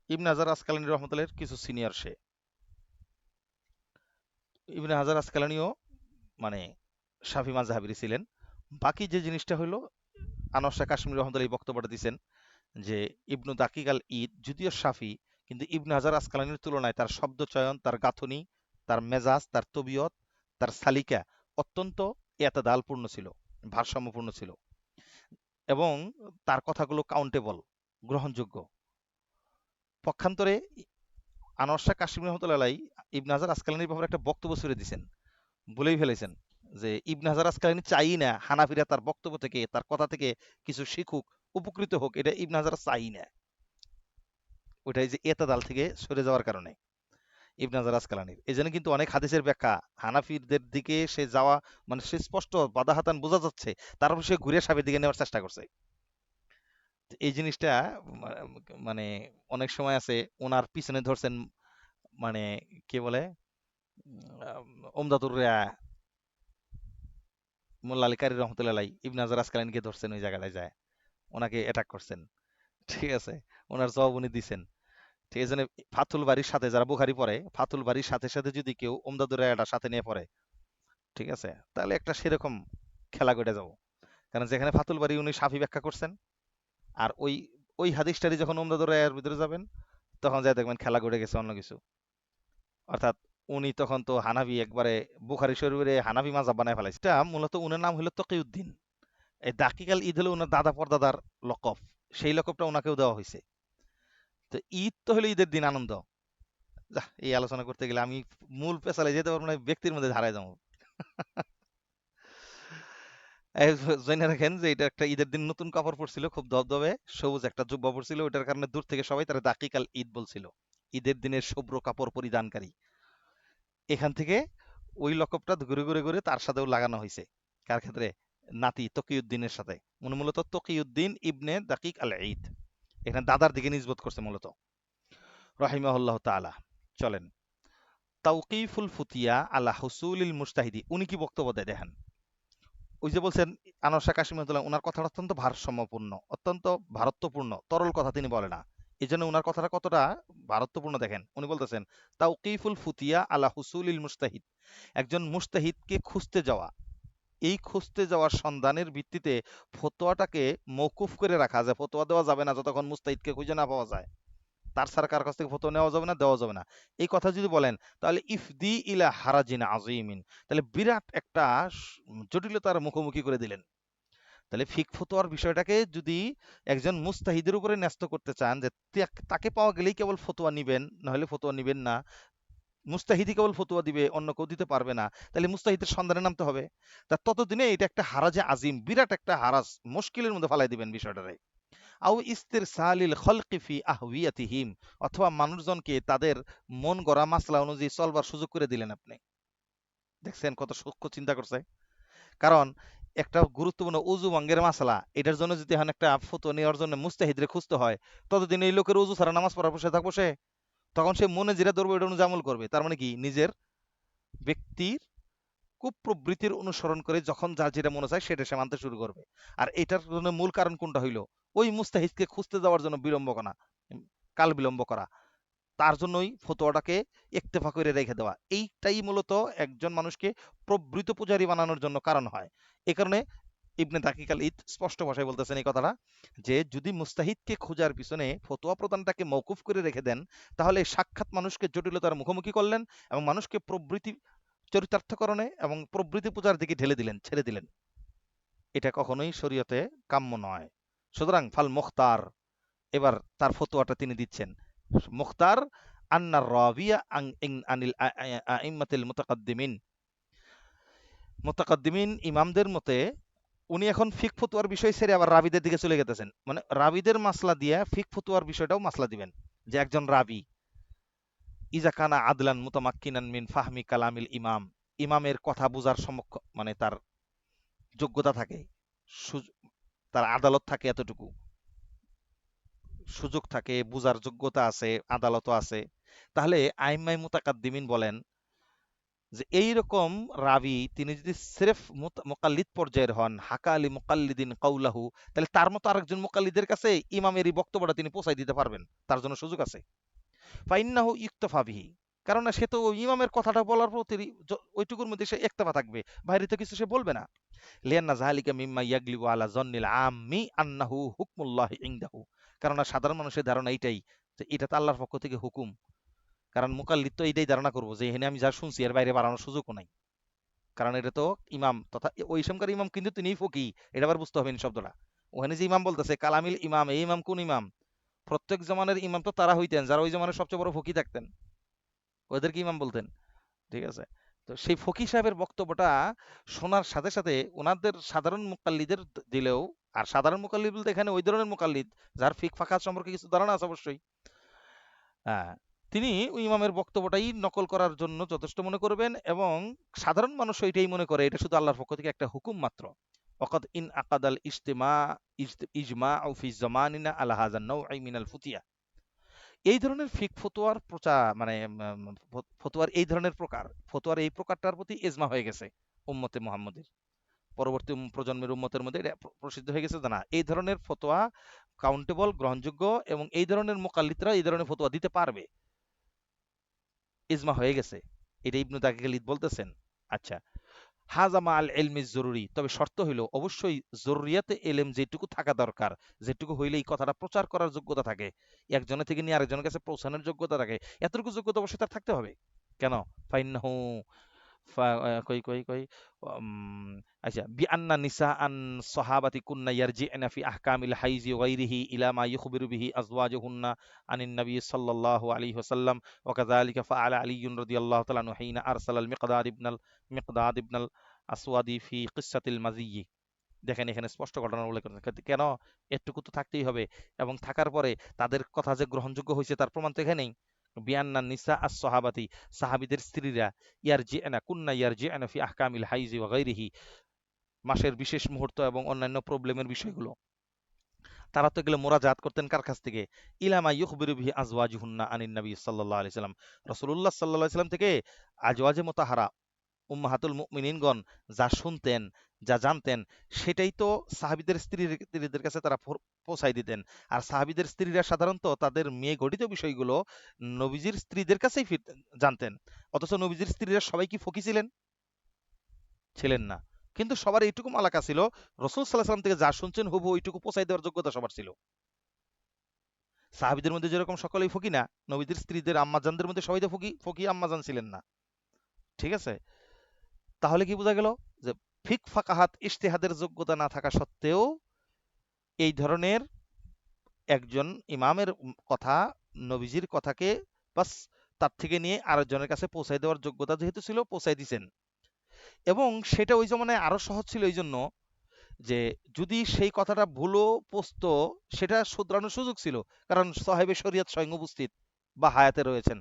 ইবনে হাজার আসকালানী রহমতুল্লাহের কিছু সিনিয়র সে। ইবনে হাজার আসকালানীও মানে শাফি মাযহাবেরই ছিলেন। বাকি যে জিনিসটা হলো, আনোয়ার শাহ কাশ্মীর রহমতুল্লাহ এই বক্তব্যটা দিছেন যে ইবনু দাকিক আল ঈদ যদিও শাফি, কিন্তু ইবনে হাজার আসকালানির তুলনায় তার শব্দ চয়ন, তার গাঁথনি, তার মেজাজ, তার তবিয়ত, তার সালিকা অত্যন্ত এতদালপূর্ণ ছিল, ভারসাম্যপূর্ণ ছিল এবং তার কথাগুলো কাউন্টেবল, গ্রহণযোগ্য। পক্ষান্তরে আনোয়ার শাহ কাশ্মীর রহমতুল্লাহ আলাই ইবনে হাজার আসকালানির ব্যাপারে একটা বক্তব্য ছেড়ে দিছেন, বলেই ফেলেছেন যে ইবনে হাজার আসকালানি চাই না হানাফিরা তার বক্তব্য থেকে, তার কথা থেকে কিছু শিখুক, উপকৃত হোক, এটা ইবনে হাজার চাই না। ওইটাই যে এতদাল থেকে সরে যাওয়ার কারণে ইবনে হাজার আসকালানির, এই জন্য কিন্তু অনেক হাদিসের ব্যাখ্যা হানাফিদের দিকে সে যাওয়া, মানে সে স্পষ্ট বাদা হাতান বোঝা যাচ্ছে, তারপর সে ঘুরে সাবের দিকে নেওয়ার চেষ্টা করছে। এই জিনিসটা মানে অনেক সময় আছে ওনার পিছনে ধরছেন, মানে কে বলে ওমদাতুর মোল্লা আলী কারি রহমতুল্লাহ আলাই ইবনে হাজার আসকালানিকে ধরছেন ওই জায়গাটায় যায়, ওনাকে অ্যাটাক করছেন। ঠিক আছে, ওনার জবাব উনি দিছেন। ঠিক আছে, ফাতুল বাড়ির সাথে যারা বুখারি পড়ে, ফাতুল বাড়ির সাথে সাথে যদি কেউ ওমদাদুর রায়টা সাথে নিয়ে পড়ে, ঠিক আছে, তাহলে একটা সেরকম খেলা করে যাব। কারণ যেখানে ফাতুল বাড়ি উনি সাফি ব্যাখ্যা করছেন, আর ওই ওই হাদিসটারই যখন ওমদাদুর রায়ের ভিতরে যাবেন তখন যাই দেখবেন খেলা ঘটে গেছে অন্য কিছু। অর্থাৎ উনি তখন তো হানাফি একবারে বুখারি শরীফের হানাফি মাযহাব বানায় ফেলাইছে। এটা মূলত উনার নাম হলো তকিউদ্দিন। এই দাকিকাল ঈদ হলো উনার দাদা পরদাদার লকব, সেই লকবটা ওনাকেও দেওয়া হয়েছে। তো ঈদ তো হলো ঈদের দিন আনন্দ। যাহ, এই আলোচনা করতে গেলে আমি মূল পেশালে যেতে পারবো না, ব্যক্তির মধ্যে ধারায় যাবো। জেনে রাখেন যে এটা একটা ঈদের দিন নতুন কাপড় পরছিল, খুব দবদবে সবুজ একটা জুব্বা পরছিল, ওটার কারণে দূর থেকে সবাই তারা দাকিকাল ঈদ বলছিল, ঈদের দিনের শুভ্র কাপড় পরিধানকারী। এখান থেকে ওই লকবটা ঘুরে ঘুরে ঘুরে তার সাথেও লাগানো হয়েছে। কার ক্ষেত্রে? নাতি তকিউদ্দিনের সাথে। উনি মূলত তকিউদ্দিন ইবনে দাকিক আল ঈদ, এখানে দাদার দিকে নিসবত করছে মূলত। রাহিমাহুল্লাহ তাআলা। চলেন, তাওকিফুল ফুতিয়া আলা হুসুলিল মুজতাহিদি, উনি কি বক্তব্য দেয় দেখেন। ওই যে বলছেন আনোয়ার শাহ কাশিমুদ্দৌলা, ওনার কথাটা অত্যন্ত ভারসাম্যপূর্ণ, অত্যন্ত ভারত্বপূর্ণ, তরল কথা তিনি বলে না। এই জন্য ওনার কথাটা কতটা ভারত্বপূর্ণ দেখেন। উনি বলতেছেন তাওকিফুল ফুতিয়া আলা হুসুলিল মুজতাহিদ, একজন মুজতাহিদকে খুঁজতে যাওয়া, এই খুঁজতে যাওয়ার সন্ধানের ভিত্তিতে ফতোয়াটাকে মওকুফ করে রাখা, যায় ফতোয়া দেওয়া যাবে না যতক্ষণ মুজতাহিদকে খুঁজে না পাওয়া যায়। তার ছাড়া কার কাছ থেকে ফতোয়া নেওয়া যাবে না, দেওয়া যাবে না। এই কথা যদি বলেন তাহলে ইফদি ইলা হারাজিন আজিমিন, তাহলে বিরাট একটা জটিলতার মুখোমুখি করে দিলেন। তাহলে ফিক ফতোয়ার বিষয়টাকে যদি একজন মুস্তাহিদের উপরে ন্যস্ত করতে চান যে তাকে পাওয়া গেলেই কেবল ফতোয়া নিবেন, নাহলে ফতোয়া নিবেন না, মুস্তাহিদি কেবল ফতোয়া দিবে, অন্য কেউ দিতে পারবে না, তাহলে মুস্তাহিদের সন্ধানে নামতে হবে। তা ততদিনে এটা একটা হারাজে আজিম, বিরাট একটা হারাজ, মুশকিলের মধ্যে ফালাই দিবেন বিষয়টারে। আও ইস্তিরসালিল খলকি ফি আহওয়াতিহিম, অথবা মানুষজনকে তাদের মন গড়া মাসলা অনুযায়ী চলবার সুযোগ করে দিলেন আপনি। দেখছেন কত সূক্ষ্ম চিন্তা করছে। কারণ একটা গুরুত্বপূর্ণ উজু ভঙ্গের মাসলা, এটার জন্য যদি এখন একটা ফতোয়া নেওয়ার জন্য মুস্তাহিদরে খুঁজতে হয়, ততদিন এই লোকের উজু ছাড়া নামাজ পড়া বসে থাকবো সে, তখন সে মনে যেটা ধরবে এটা অনুযায়ী আমল করবে। তার মানে কি, নিজের ব্যক্তির কুপ্রবৃত্তির অনুসরণ করে যখন যার যেটা মনে চায় সেটা সে মানতে শুরু করবে। আর এটার জন্য মূল কারণ কোনটা হইলো, ওই মুস্তাহিদকে খুঁজতে যাওয়ার জন্য বিলম্ব করা, কাল বিলম্ব করা, তার জন্যই ফতোয়াটাকে ইক্তেফা করে রেখে দেওয়া। এইটাই মূলত একজন মানুষকে প্রবৃত পূজারী বানানোর জন্য কারণ হয়। এই কারণে ইবনে দাকিক আল ঈদ স্পষ্ট ভাষায় বলতেছেন এই কথাটা, যে যদি মুস্তাহিদকে খোঁজার পিছনে ফতোয়া প্রদানটাকে মওকুফ করে রেখে দেন, তাহলে সাক্ষাৎ মানুষকে জটিলতার মুখোমুখি করলেন এবং মানুষকে প্রবৃত্তি চরিতার্থকরণে এবং প্রবৃত্তি পূজার দিকে ঢেলে দিলেন, ছেড়ে দিলেন। এটা কখনোই শরীয়তে কাম্য নয়। সুতরাং ফাল মুখতার, এবার তার ফতোয়াটা তিনি দিচ্ছেন। মুখতার আন্নার রাবিয়া আনিল আইম্মাতিল মুতাকাদ্দিমিন, মুতাকাদ্দিমিন ইমামদের মতে উনি এখন ফিক ফতুয়ার বিষয় ছেড়ে আবার রাবিদের দিকে চলে গেতেছেন। মানে রাবিদের মাসলা দিয়ে ফিক ফতুয়ার বিষয়টাও মাসলা দিবেন, যে একজন রাবি ইজা কানা আদলান মুতামাক্কিনান মিন ফাহমি কালামিল ইমাম, ইমামের কথা বুঝার মানে তার যোগ্যতা থাকে, তার আদালত থাকে, এতটুকু সুযোগ থাকে, বুঝার যোগ্যতা আছে, আদালতও আছে, তাহলে আইম্মাই মুতাকাদ্দিমিন বলেন যে এইরকম রাবি তিনি যদি সিরেফ মুকাল্লিদ পর্যায়ের হন, হাকা আলী মুকাল্লিদিন কাউলাহু, তাহলে তার মতো আরেকজন মুকাল্লিদের কাছে ইমামের এই বক্তব্যটা তিনি পৌঁছাই দিতে পারবেন, তার জন্য সুযোগ আছে। ফাইন্নাহু ইক্তফা বিহি, কারণ সে তো ওই ইমামের কথাটা বলার প্রতি ওইটুকুর মধ্যে সে একতফা থাকবে, বাইরে তো কিছু সে বলবে না। লিয়ান্না যালিকা মিম্মা ইয়াগলিবু আলা যন্নিল আম্মি আন্নাহু হুকমুল্লাহি ইনদাহু, কারণ সাধারণ মানুষের ধারণা এইটাই যে এটা তো আল্লাহর পক্ষ থেকে হুকুম। কারণ মুকাল্লিদ তো এইটাই ধারণা করবো যে এখানে আমি যা শুনছি এর বাইরে বাড়ানোর সুযোগও নাই, কারণ এটা তো ইমাম তথা ওই সমকার ইমাম, কিন্তু তিনি ফকি, এটা আবার বুঝতে হবে এই শব্দটা। ওখানে যে ইমাম বলতেছে কালামিল ইমাম, এই ইমাম কোন ইমাম? প্রত্যেক জমানের ইমাম তো তারা হইতেন যারা ওই জমানের সবচেয়ে বড় ফকি থাকতেন, ওদেরকে ইমাম বলতেন। ঠিক আছে, তো সেই ফকি সাহেবের বক্তব্যটা শোনার সাথে সাথে ওনাদের সাধারণ মুকাল্লিদের দিলেও, আর সাধারণ মুকাল্লিদ বলতে এখানে ওই ধরনের মুকাল্লিদ যার ফিক ফাকাত সম্পর্কে কিছু ধারণা আছে অবশ্যই, হ্যাঁ, তিনি ওই ইমামের বক্তব্যটাই নকল করার জন্য যথেষ্ট মনে করবেন, এবং সাধারণ মানুষ এটাই মনে করে এটা শুধু আল্লাহর পক্ষ থেকে একটা হুকুম মাত্র। ওয়াকাদ ইন আকাদাল ইজমাউ ফি জামানিনা আলা হাযা নাওঈ মিনাল ফুতিয়া, এই ধরনের ফিক ফতোয়ার প্রচার মানে ফতোয়ার এই ধরনের প্রকার, ফতোয়ার এই প্রকারটার প্রতি ইজমা হয়ে গেছে উম্মতে মুহাম্মদের, পরবর্তী প্রজন্মের উম্মতের মধ্যে এটা প্রসিদ্ধ হয়ে গেছে, জানা এই ধরনের ফতোয়া কাউন্টেবল, গ্রহণযোগ্য, এবং এই ধরনের মুকাল্লিদরা এই ধরনের ফতোয়া দিতে পারবে, ইজমা হয়ে গেছে। এটা ইবনু দাকিক আল ঈদ বলতেছেন। আচ্ছা, হাজা মা আল ইলমি জরুরি, তবে শর্ত হইল অবশ্যই জরুরিয়াতে এলেম যেটুকু থাকা দরকার, যেটুকু হইলে এই কথাটা প্রচার করার যোগ্যতা থাকে, একজনের থেকে নিয়ে আরেকজনের কাছে পৌঁছানোর যোগ্যতা থাকে, এতটুকু যোগ্যতা অবশ্যই তার থাকতে হবে। কেন? ফাইন্নাহু কই কই কই উম, আচ্ছা, বিআন্না নিসাআন সাহাবাতি কুন্না ইয়ারজি'না ফি আহকামিল হাইজি ওয়া গায়রিহি ইলা মা ইখবিরু বিহি আজওয়াজুহুন্না আনিন নবী সাল্লাল্লাহু আলাইহি ওয়াসাল্লাম ওয়া কাযালিকা ফাআলা আলী রাদিয়াল্লাহু তাআলা আনহু হিনা আরসালা আল মিকদাদ ইবনাল আসওয়াদি ফি কিসসাতিল মাযিয়্যি। দেখেন এখানে স্পষ্ট ঘটনা উল্লেখ করেছেন, কেন এটুকু তো থাকতেই হবে, এবং থাকার পরে তাদের কথা যে গ্রহণযোগ্য হয়েছে তার প্রমাণ তো এখানেই। বিয়ান্না নিসা আস সাহাবাতি, সাহাবিদের স্ত্রীরা ইয়ারজি'না ফি আহকামিল হাইজি ওয়া গায়রিহি, মাসের বিশেষ মুহূর্ত এবং অন্যান্য প্রবলেমের বিষয়গুলো তারা তো এগুলো মোরাজাত করতেন কার কাছ থেকে? ইলামা ইউখবিরু বিহি আজওয়াজুহুন্না আনিন নবী সাল্লাল্লাহু আলাইহি সাল্লাম, রাসূলুল্লাহ সাল্লাল্লাহু আলাইহি সাল্লাম থেকে আজওয়াজে মুতাহারা উম্মাহাতুল মুমিনিনগণ যা শুনতেন, যা জানতেন, সেটাই তো সাহাবীদের স্ত্রীদের কাছে তারা পৌঁছাই দিতেন। আর সাহাবীদের স্ত্রীরা সাধারণত তাদের মেয়ে ঘটিত বিষয়গুলো নবীজির স্ত্রীদের কাছেই জানতেন। অথচ নবীজির স্ত্রীরা সবাই কি ফকি ছিলেন? ছিলেন না। কিন্তু সবার এইটুকু মালাকা ছিল, রাসূল সাল্লাল্লাহু আলাইহি সাল্লাম থেকে যা শুনছেন হুবহু ওইটুকু পৌঁছাই দেওয়ার যোগ্যতা সবার ছিল। সাহাবীদের মধ্যে যেরকম সকলেই ফকি না, নবীদের স্ত্রীদের আম্মাজানদের মধ্যে সবাই তো ফকি ফকি আম্মাজান ছিলেন না। ঠিক আছে? তাহলে কি বোঝা গেল যে ফিক ফাকাহাত ইজতিহাদের যোগ্যতা না থাকা সত্ত্বেও এই ধরনের একজন ইমামের কথা, নবীজির কথাকে বাস তার থেকে নিয়ে আরেকজনের কাছে পৌঁছায় দেওয়ার যোগ্যতা যেহেতু ছিল, পৌঁছায় দিছেন। এবং সেটা ওই জমানায় আরো সহজ ছিল এই জন্য যে যদি সেই কথাটা ভুলও পচতো, সেটা শুধরানোর সুযোগ ছিল। কারণ সাহেবে শরিয়ত স্বয়ং উপস্থিত বা হায়াতে রয়েছেন।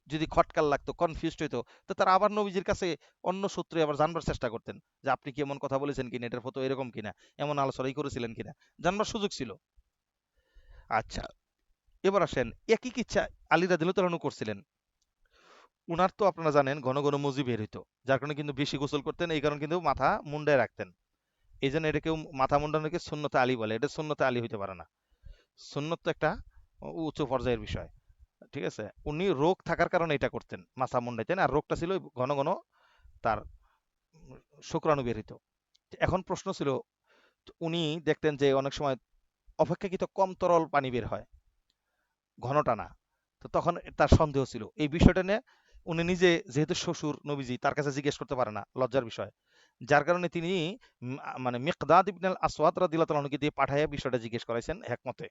যদি খটকাল লাগতো, কনফিউজড হইতো, তো তারা আবার নবীজির কাছে অন্য সূত্রে আবার জানবার চেষ্টা করতেন যে আপনি কি এমন কথা বলেছেন কিনা, এটার ফতো এরকম কিনা, এমন আলোচনাই করেছিলেন কিনা, জানবার সুযোগ ছিল। আচ্ছা, এবার আসেন একই কিচ্ছা আলী রাদিয়াল্লাহু তাআলা আনহু করছিলেন। উনার তো আপনারা জানেন ঘন ঘন মজি বের হইতো, যার কারণে কিন্তু বেশি গোসল করতেন, এই কারণে কিন্তু মাথা মুন্ডায় রাখতেন। এই জন্য এটা কেউ মাথা মুন্ডানোকে সুন্নতে আলী বলে, এটা সুন্নতে আলী হইতে পারে না। সুন্নত তো একটা উচ্চ পর্যায়ের বিষয়। ঠিক আছে? উনি রোগ থাকার কারণে এটা করতেন, মাথা মুন্ডাইতেন, আর রোগটা ছিল ঘন ঘন তার শুক্রাণু বের হইতো। এখন প্রশ্ন ছিল, উনি দেখতেন যে অনেক সময় অপেক্ষাকৃত কম তরল পানি বের হয়, ঘনটা না। তো তখন তার সন্দেহ ছিল এই বিষয়টা নিয়ে। উনি নিজে যেহেতু শ্বশুর নবীজি, তার কাছে জিজ্ঞেস করতে পারে না, লজ্জার বিষয়। যার কারণে তিনি মানে মিকদাদ ইবনে আল আসওয়াদ রাদিয়াল্লাহু তাআলা আনহুকে দিয়ে পাঠাইয়া বিষয়টা জিজ্ঞেস করাইছেন হেকমতে।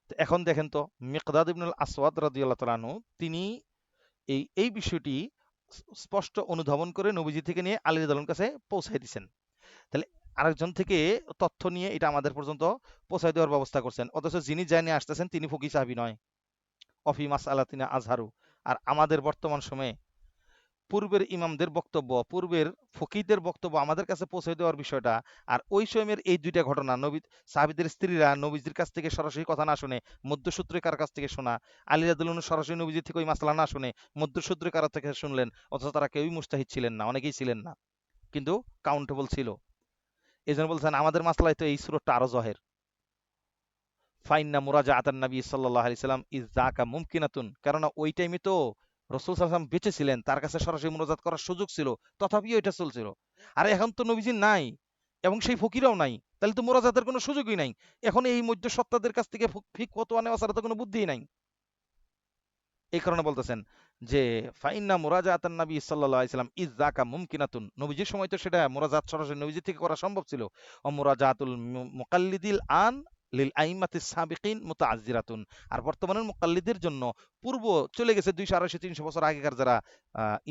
তো এখন দেখেন তো, মিকদাদ ইবনে আল আসওয়াদ রাদিয়াল্লাহু তাআলা আনহু তিনি এই এই বিষয়টি স্পষ্ট অনুধাবন করে নবীজি থেকে নিয়ে আলী রাদিয়াল্লাহু আনহুর কাছে পৌঁছায় দিয়েছেন। তাহলে আরেকজন থেকে তথ্য নিয়ে এটা আমাদের পর্যন্ত পৌঁছায় দেওয়ার ব্যবস্থা করছেন, অথচ যিনি জানিয়ে আসতেছেন তিনি ফকি সাহাবী নয়। অফি মাসআলাতিনা আজহারু। আর আমাদের বর্তমান সময়ে পূর্বের ইমামদের বক্তব্য, পূর্বের ফকিহদের বক্তব্য আমাদের কাছে পৌঁছে দেওয়ার বিষয়টা, আর ওই সময়ের এই দুইটা ঘটনা, নবী সাহাবীদের স্ত্রীরা নবীজির কাছ থেকে সরাসরি কথা না শুনে মধ্যসূত্রে কার কাছ থেকে শোনা, আলী রাদিয়াল্লাহু আনহু সরাসরি নবীজির থেকে ওই মাসআলা না শুনে মধ্যসূত্রে কার থেকে শুনলেন, অথচ তারা কেউই মুজতাহিদ ছিলেন না, অনেকেই ছিলেন না, কিন্তু কাউন্টেবল ছিল। এজন্য বলছেন আমাদের মাসলায় তো এই সুরতটা আরো জহের। ফাইন্না মুরাজাআতান নবী সাল্লাল্লাহু আলাইহি সাল্লাম ইজ যাকা মুমকিনাতুন, কেননা ওই টাইমে তো রাসূল সাল্লাল্লাহু আলাইহি ওয়াসাল্লাম বেঁচে ছিলেন, তার কাছে সরাসরি মুনাজাত করার সুযোগ ছিল, তথাপিও এটা চলছিল। আর এখন তো নবীজি নাই এবং সেই ফকিরাও নাই, তাহলে তো মুরাজাতের কোনো সুযোগই নাই। এখন এই মধ্যসত্ত্বাদের কাছ থেকে ফিক ফতোয়া নেওয়া ছাড়া তো কোনো বুদ্ধিই নাই। এই কারণে বলতেছেন যে ফাইন্না মুরাজাআতান নবী সাল্লাল্লাহু আলাইহি সাল্লাম ইজ যাকা মুমকিনাতুন, নবীজির সময় তো সেটা মুরাজাত সরাসরি নবীজি থেকে করা সম্ভব ছিল। ও মুরাজাতুল মুকাল্লিদিল আন লিল আইম্মাতিস সাবিকিন মুতাআজ্জিরাতুন। আর বর্তমানের মুকাল্লিদের জন্য পূর্ব চলে গেছে 200 250 300 বছর আগেকার যারা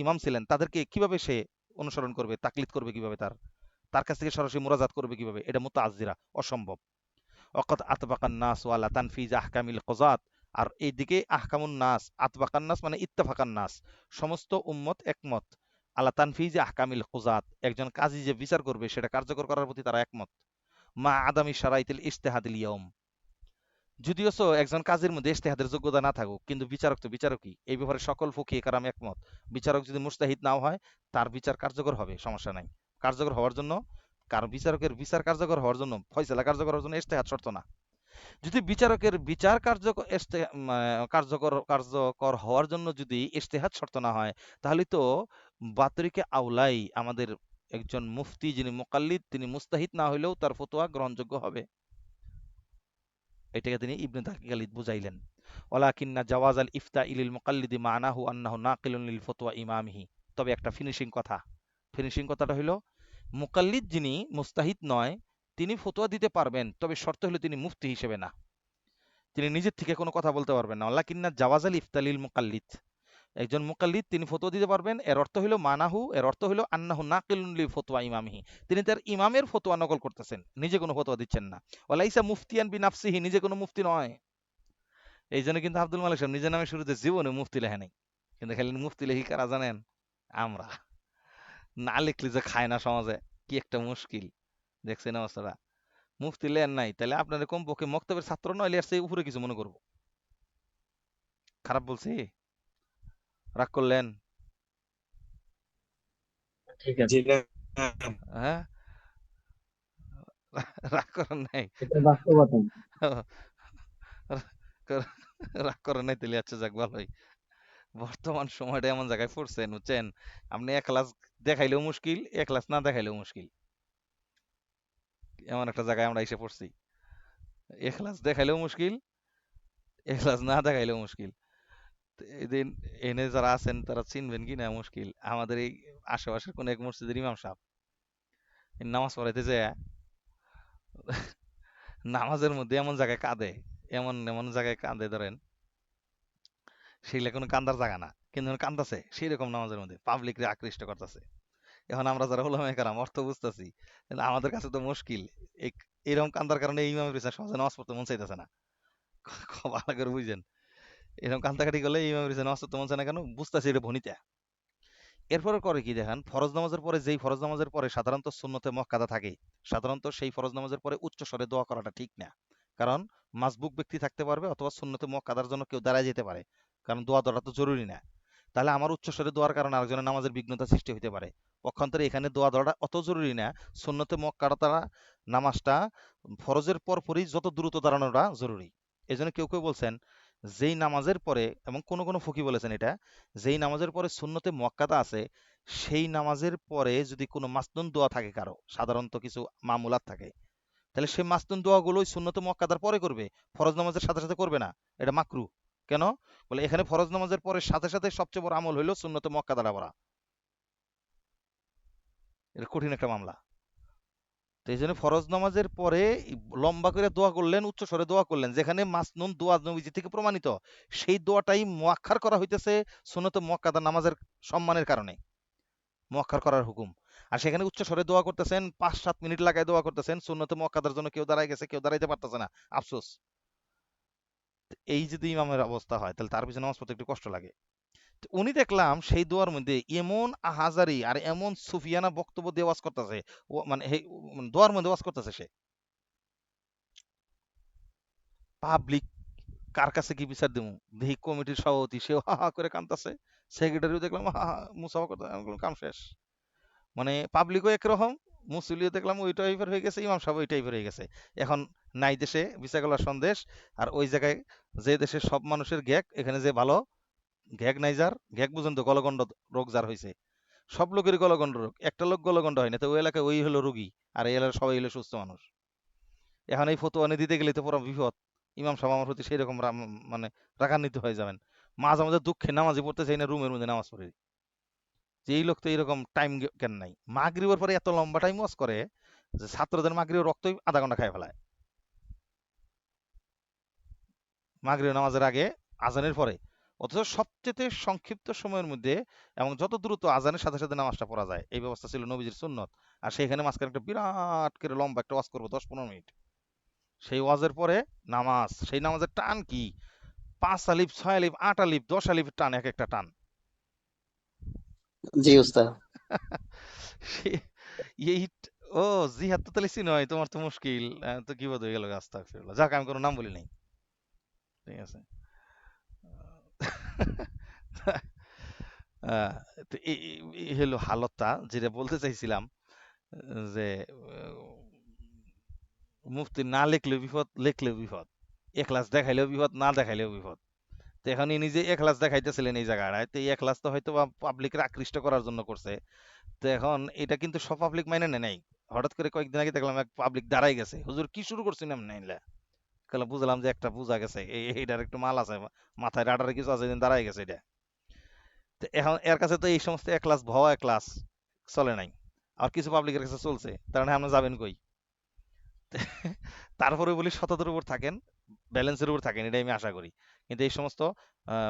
ইমাম ছিলেন, তাদেরকে কিভাবে সে অনুসরণ করবে, তাকলিদ করবে কিভাবে, তার তার কাছ থেকে সরাসরি মুরাজাত করবে কিভাবে, এটা মুতাআজ্জিরা, অসম্ভব। ওয়াকাদ আতবাকান নাস ওয়ালা তানফিজ আহকামিল কযাত। আর এইদিকে আহকামুন নাস, আতবাকান নাস মানে ইত্তেফাকান নাস, সমস্ত উম্মত একমত, আলা তানফিজ আহকামিল কযাত, একজন কাজী যে বিচার করবে সেটা কার্যকর করার প্রতি তারা একমত। মা আদামি শারাইতিল ইজতিহাদিল ইয়াউম, যদিও একজন কাজীর মধ্যে ইজতিহাদের যোগ্যতা না থাকুক, কিন্তু বিচারক তো বিচারকই, এই ব্যাপারে সকল ফকিহ কেরাম একমত। বিচারক যদি মুজতাহিদ নাও হয়, তার বিচার কার্যকর হবে, সমস্যা নাই। কার্যকর হওয়ার জন্য, কারণ বিচারকের বিচার কার্যকর হওয়ার জন্য, ফয়সালা কার্যকর হওয়ার জন্য ইজতিহাদ শর্ত না। যদি বিচারকের বিচার কার্যকর হওয়ার জন্য যদি ইজতিহাদ শর্ত না হয়, তাহলে তো বাতরিকে আউলাই আমাদের একজন মুফতি যিনি মুকাল্লিদ, তিনি মুস্তাহিদ না হইলেও তার ফতোয়া গ্রহণযোগ্য হবে। এটাকে তিনি ইবনে দাকিক আল-ঈদ বুঝাইলেন। ওয়ালাকিন্না জাওয়াজ আল ইফতা ইলিল মুকাল্লিদি মানাহু আন্নাহু নাকিলুন লিল ফতোয়া ইমামিহি। তবে একটা ফিনিশিং কথা, ফিনিশিং কথাটা হইল মুকাল্লিদ যিনি মুস্তাহিদ নয়, তিনি ফতোয়া দিতে পারবেন, তবে শর্ত হলো তিনি মুফতি হিসেবে না, তিনি নিজের থেকে কোনো কথা বলতে পারবেন না। ওয়ালাকিন্না জাওয়াজ আল ইফতালিল মুকাল্লিদ, একজন মুকাল্লিদ তিনি ফতোয়া দিতে পারবেন, এর অর্থ হলো মানাহু, এর অর্থ হলো আন্নাহু নাকিলুন লি ফতোয়া ইমামিহি, তিনি তার ইমামের ফতোয়া নকল করতেছেন, নিজে কোনো ফতোয়া দিচ্ছেন না। ওয়ালাইসা মুফতিয়ান বিনাফসিহি, নিজে কোনো মুফতি নয়। এই জন্য কিন্তু আব্দুল মালিক সাহেব নিজের নামে শুরুতে জীবনে মুফতি লেখে নাই, কিন্তু খালি মুফতি লেখি কারা জানেন? আমরা। না লিখলে যে খায় না সমাজে, কি একটা মুশকিল, দেখছেন অবস্থাটা। মুফতি লেন নাই, তাহলে আপনার কমপক্ষে মক্তবের ছাত্র নইলে এর চেয়ে উপরে কিছু মনে করবো। খারাপ বলছি? রাগ করলেন? ঠিক জি আছে, না, হ্যাঁ, রাগ করেন নাই? এটা বাস্তবতা। রাগ করেন নাই, তাহলে আচ্ছা, যাক ভালোই। বর্তমান সময়টা এমন জায়গায় পড়ছেন, বুঝছেন, আপনি এখলাস দেখাইলেও মুশকিল, এখলাস না দেখাইলেও মুশকিল। এমন একটা জায়গায় আমরা এসে পড়ছি, এখলাস দেখাইলেও মুশকিল, এখলাস না দেখাইলেও মুশকিল। তো এদিন এনে যারা আছেন তারা চিনবেন কি না মুশকিল। আমাদের এই আশেপাশের কোন এক মসজিদের ইমাম সাহেব এই নামাজ পড়াইতে যায় নামাজের মধ্যে এমন জায়গায় কাঁদে, এমন এমন জায়গায় কাঁদে, ধরেন সেগুলা কোনো কান্দার জায়গা না, কিন্তু কান্দাছে সেই রকম নামাজের মধ্যে পাবলিক রে আকৃষ্ট করতেছে। এখন আমরা যারা ওলামায়ে কেরাম অর্থ বুঝতেছি, কিন্তু আমাদের কাছে তো মুশকিল। এরকম কান্দার কারণে এই ইমামের পিছনে সহজে নামাজ পড়তে মন চাইতেছে না। খুব ভালো করে বুঝেন, এরকম কান্দাকাটি করলে এই ইমামের পিছনে নামাজ পড়তে মন চায় না কেন, বুঝতেছি এটা ভনিতা। এরপরে করে কি দেখেন, ফরজ নামাজের পরে, যেই ফরজ নামাজের পরে সাধারণত সুন্নতে মুআক্কাদা থাকে, সাধারণত সেই ফরজ নামাজের পরে উচ্চ স্বরে দোয়া করাটা ঠিক না। কারণ মাসবুক ব্যক্তি থাকতে পারবে, অথবা সুন্নতে মুআক্কাদার জন্য কেউ দাঁড়ায় যেতে পারে, কারণ দোয়া দেওয়াটা তো জরুরি না। তাহলে আমার উচ্চ স্বরে দোয়ার কারণে আরেকজনের নামাজের বিঘ্নতা সৃষ্টি হতে পারে। পক্ষান্তরে এখানে দোয়া দেওয়াটা অত জরুরি না। সুন্নতে মুআক্কাদা নামাজটা ফরজের পরপরই যত দ্রুত দাঁড়ানোটা জরুরি। এজন্য কেউ কেউ বলছেন, যেই নামাজের পরে, এবং কোন কোন ফকি বলেছেন এটা, যেই নামাজের পরে সুন্নতে মুআক্কাদা আছে, সেই নামাজের পরে যদি কোনো মাসনুন দোয়া থাকে, কারো সাধারণত কিছু মামুলাত থাকে, তাহলে সেই মাসনুন দোয়াগুলো ওই সুন্নতে মুআক্কাদার পরে করবে, ফরজ নামাজের সাথে সাথে করবে না। এটা মাকরু। কেন? বলে এখানে ফরজ নামাজের পরে সাথে সাথে সবচেয়ে বড় আমল হইলো সুন্নতে মুআক্কাদাটা পড়া। এটা কঠিন একটা মামলা। তো এই জন্য ফরজ নামাজের পরে লম্বা করে দোয়া করলেন, উচ্চ স্বরে দোয়া করলেন, যেখানে মাসনুন দোয়া নবীজি থেকে প্রমাণিত, সেই দোয়াটাই মুআক্খার করা হইতেছে সুন্নতে মুআক্কাদা নামাজের সম্মানের কারণে, মুআক্খার করার হুকুম। আর সেখানে উচ্চ স্বরে দোয়া করতেছেন, 5-7 মিনিট লাগায় দোয়া করতেছেন, সুন্নতে মুআক্কাদার জন্য কেউ দাঁড়ায় গেছে, কেউ দাঁড়াইতে পারতেছে না, আফসোস। এই যদি ইমামের অবস্থা হয়, তাহলে তার পিছনে নামাজ পড়তে একটু কষ্ট লাগে। তো উনি দেখলাম সেই দোয়ার মধ্যে এমন আহাজারি আর এমন সুফিয়ানা বক্তব্য দিয়ে ওয়াজ করতেছে, ও মানে মানে দোয়ার মধ্যে ওয়াজ করতেছে সে, পাবলিক কার কাছে কি বিচার দেবো। দেখি কমিটির সভাপতি সেও হা হা করে কান্দতেছে, সেক্রেটারিও দেখলাম হা হা মুসাফা করতে, আমি বললাম, কাম শেষ। মানে পাবলিকও একরকম, মুসলিও দেখলাম ওই টাইপের হয়ে গেছে, ইমাম সাহেব ওই টাইপের হয়ে গেছে। এখন নাই দেশে বিচারকলার সন্দেশ, আর ওই জায়গায় যে দেশে সব মানুষের গ্যাগ, এখানে যে ভালো গ্যাগ নাই, যার গ্যাগ বুঝেন তো, গলগণ্ড রোগ যার হয়েছে, সব লোকের গলগণ্ড রোগ, একটা লোক গলগণ্ড হয় না, তো ওই এলাকায় ওই হলো রোগী, আর এই এলাকার সবাই হলো সুস্থ মানুষ। এখন এই ফতোয়া দিতে গেলে তো পুরো বিপদ। ইমাম সাহেব আমার প্রতি সেই রকম মানে রাগান্বিত হয়ে যাবেন। মাঝে মাঝে দুঃখে নামাজে পড়তে চাই না, রুমের মধ্যে নামাজ পড়ি, যে এই লোক তো এরকম টাইম কেন নাই। মাগরিবের পরে এত লম্বা টাইম ওয়াজ করে যে ছাত্রদের মাগরিবের রক্তই আধা ঘন্টা খায় ফেলায়, মাগরিব নামাজের আগে, আজানের পরে। অথচ সবচেয়ে সংক্ষিপ্ত সময়ের মধ্যে এবং যত দ্রুত আজানের সাথে সাথে নামাজটা পড়া যায়, এই ব্যবস্থা ছিল নবীজির সুন্নত। আর সেইখানে মাঝখানে একটা বিরাট করে লম্বা একটা ওয়াজ করবো 10-15 মিনিট, সেই ওয়াজের পরে নামাজ, সেই নামাজের টান কি, 5 আলিফ, 6 আলিফ, 8 আলিফ, 10 আলিফের টান, এক একটা টান। জি উস্তাদ। সে- এই ও জিহাদ তো তাহলে চিনোই, তোমার তো মুশকিল, তো কি বোধ হয়ে গেল, আস্তাগফিরুল্লাহ। যাক, আমি কোনো নাম বলি নাই, ঠিক আছে। আহ, তো এই হলো হালতটা, যেটা বলতে চাইছিলাম, যে মুফতি না লিখলেও বিপদ, লিখলেও বিপদ, এখলাস দেখাইলেও বিপদ, না দেখাইলেও বিপদ। তো এখন ইনি যে এখলাস দেখাইতেছিলেন এই জায়গাটায়, তো এই এখলাস তো হয়তো পাবলিকের আকৃষ্ট করার জন্য করছে। তো এখন এটা কিন্তু সব পাবলিক মাইনে নেয় নাই। হঠাৎ করে কয়েকদিন আগে দেখলাম এক পাবলিক দাঁড়াই গেছে, হুজুর কি শুরু করছেন এমন নাইলে। তাহলে বুঝলাম যে একটা বোঝা গেছে, এইটার একটু মাল আছে, মাথায় রাডারে কিছু আছে, এদিন দাঁড়াই গেছে এটা। তো এখন এর কাছে তো এই সমস্ত এক ক্লাস ভওয়া এক ক্লাস চলে নাই, আর কিছু পাবলিকের কাছে চলছে, তার মানে আপনি যাবেন কই। তারপরে বলি সততার উপর থাকেন, ব্যালেন্সের উপর থাকেন, এটাই আমি আশা করি। কিন্তু এই সমস্ত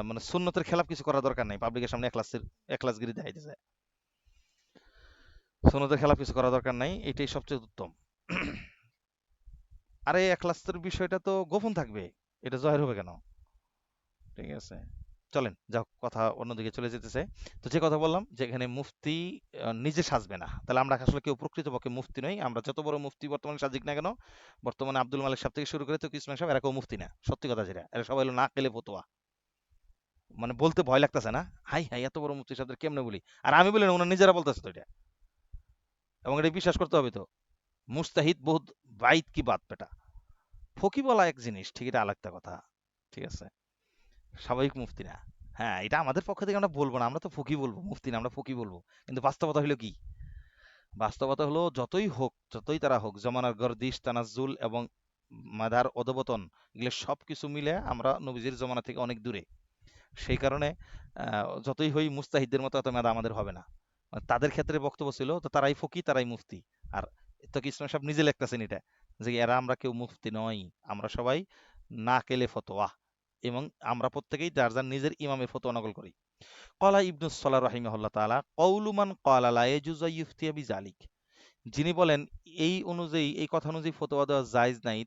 মানে সুন্নতের খেলাপ কিছু করার দরকার নাই, পাবলিকের সামনে এক ক্লাসগিরি দেখাইতে যায়, সুন্নতের খেলাপ কিছু করার দরকার নাই, এটাই সবচেয়ে উত্তম। আরে এখলাসের বিষয়টা তো গোপন থাকবে, এটা জয়ের হবে কেন? ঠিক আছে, চলেন যাও, কথা অন্যদিকে চলে যেতেছে। তো যে কথা বললাম যে এখানে মুফতি নিজে সাজবে না, তাহলে আমরা আসলে কেউ প্রকৃতপক্ষে মুফতি নই। আমরা যত বড় মুফতি বর্তমানে সাজিক না কেন, বর্তমানে আব্দুল মালিক সাহেব থেকে শুরু করে তো ইসমাইল সাহেব, এরা কেউ মুফতি না, সত্যি কথা যেটা, এরা সবাই হলো না কেলে ফতোয়া। মানে বলতে ভয় লাগতেছে না, হাই হাই এত বড় মুফতি সাহেবদের কেমনে বলি, আর আমি বলি না, ওনারা নিজেরা বলতেছে তো এটা, এবং এটা বিশ্বাস করতে হবে তো। মুস্তাহিদ বহুত বাইত কি বাত বেটা, ফকি বলা এক জিনিস ঠিক, এটা আলাদা কথা, ঠিক আছে, স্বাভাবিক মুফতি না। হ্যাঁ, এটা আমাদের পক্ষ থেকে আমরা বলবো না, আমরা তো ফকি বলবো, মুফতি না, আমরা ফকি বলবো। কিন্তু বাস্তবতা হলো কি, বাস্তবতা হলো যতই হোক, যতই তারা হোক, জমানার গর্দিশ তানাজ্জুল এবং মাদার অধপতন, এগুলো সবকিছু মিলে আমরা নবীজির জমানা থেকে অনেক দূরে। সেই কারণে যতই হই মুস্তাহিদদের মতো এত মেধা আমাদের হবে না। তাদের ক্ষেত্রে বক্তব্য ছিল তো তারাই ফকি, তারাই মুফতি। আর তো ইসমাইল সাহেব নিজে লিখতেছেন এটা, যে এরা আমরা কেউ মুফতি নই, আমরা সবাই না কেলে ফতোয়া, এবং আমরা প্রত্যেকেই যার যার নিজের ইমামের ফতোয়া নকল করি। কলা ইবনুস সালাহ রাহিমাহুল্লাহ তাআলা কওলু মান ক্বালা লা ইয়াজুজু আন ইফতিয়া বিযালিক, যিনি বলেন এই অনুযায়ী, এই কথা অনুযায়ী ফতোয়া দেওয়া জায়েজ নাই,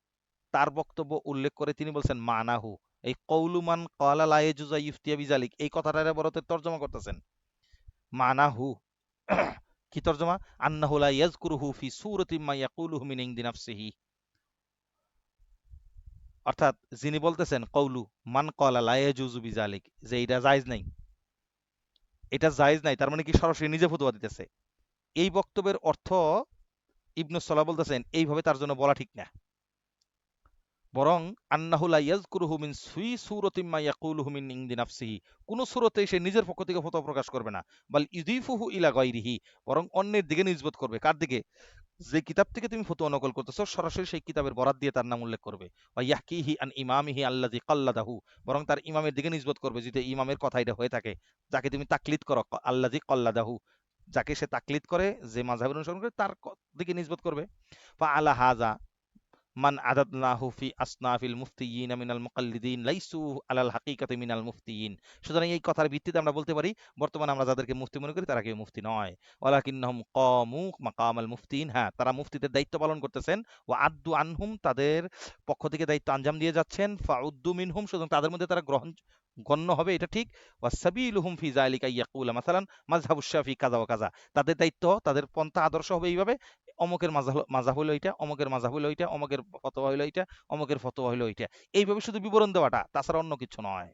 তার বক্তব্য উল্লেখ করে তিনি বলছেন মানাহু, এই কওলু মান ক্বালা লা ইয়াজুজু আন ইফতিয়া বিযালিক, এই কথাটারে বড়তে তর্জমা করতেছেন মানাহু। কি তর্জমা? আন্নাহু লা ইয়াযকুরুহু ফি সূরাতিন মা ইয়াকুলুহু মিন ইনদি নাফসিহি, অর্থাৎ যিনি বলতেছেন কওলু মান ক্বালা লা ইয়াজুজু বিযালিক, যে এটা জায়েজ নাই, এটা জায়েজ নাই, তার মানে কি সরাসরি নিজে ফতোয়া দিতেছে। এই বক্তব্যের অর্থ ইবনুস সালাহ বলতেছেন এইভাবে তার জন্য বলা ঠিক না, বরং আন্নাহু লা ইয়াযকুরুহু মিন সূরাতিন মা ইয়াকুলুহু মিন ইনদি নাফসিহি, কোন সূরাতে সে নিজের পক্ষ থেকে ফতোয়া প্রকাশ করবে না, বাল ইউদিফুহু ইলা গায়রিহি, বরং অন্যের দিকে নিসবত করবে। কার দিকে? যে কিতাব থেকে তুমি ফতোয়া নকল করতেছো সরাসরি সেই কিতাবের বরাত দিয়ে তার নাম উল্লেখ করবে। ওয়া ইয়াহকিহি আন ইমামিহি আল্লাযী কাল্লাদাহু, বরং তার ইমামের দিকে নিসবত করবে, যদি ইমামের কথা এটা হয়ে থাকে, যাকে তুমি তাকলিদ করো, আল্লাযী কাল্লাদাহু, যাকে সে তাকলিদ করে, যে মাযহাবের অনুসরণ করে, তার দিকে নিসবত করবে। ফা আলা হাযা মান আদাদনাহু ফি আসনাফিল মুফতিয়িন মিনাল মুকাল্লিদিন লাইসু আলাল হাকিকাতি মিনাল মুফতিয়িন, সুতরাং এই কথার ভিত্তিতে আমরা বলতে পারি বর্তমানে আমরা যাদেরকে মুফতি মনে করি তারা কেউ মুফতি নয়। ওয়ালাকিন্নাহুম কামু মাকামাল মুফতিন, হ্যাঁ তারা মুফতিদের দায়িত্ব পালন করতেছেন। ওয়া আদ্দু আনহুম, তাদের পক্ষ থেকে দায়িত্ব আঞ্জাম দিয়ে যাচ্ছেন। ফাউদ্দু মিনহুম, সুতরাং তাদের মধ্যে তারা গণ্য হবে, এটা ঠিক। ওয়াসাবিলুহুম ফি যালিকা ইয়াকুলা মাসালান মাযহাবুশ শাফি কাযা ওয়া কাযা, তাদের দায়িত্ব, তাদের পন্থা আদর্শ হবে এইভাবে, অমুকের মাযহাব হলো এইটা, অমুকের মাযহাব হলো এইটা, অমুকের ফতোয়া হলো এইটা, অমুকের ফতোয়া হলো এইটা, এইভাবে শুধু বিবরণ দেওয়াটা, তাছাড়া অন্য কিছু নয়।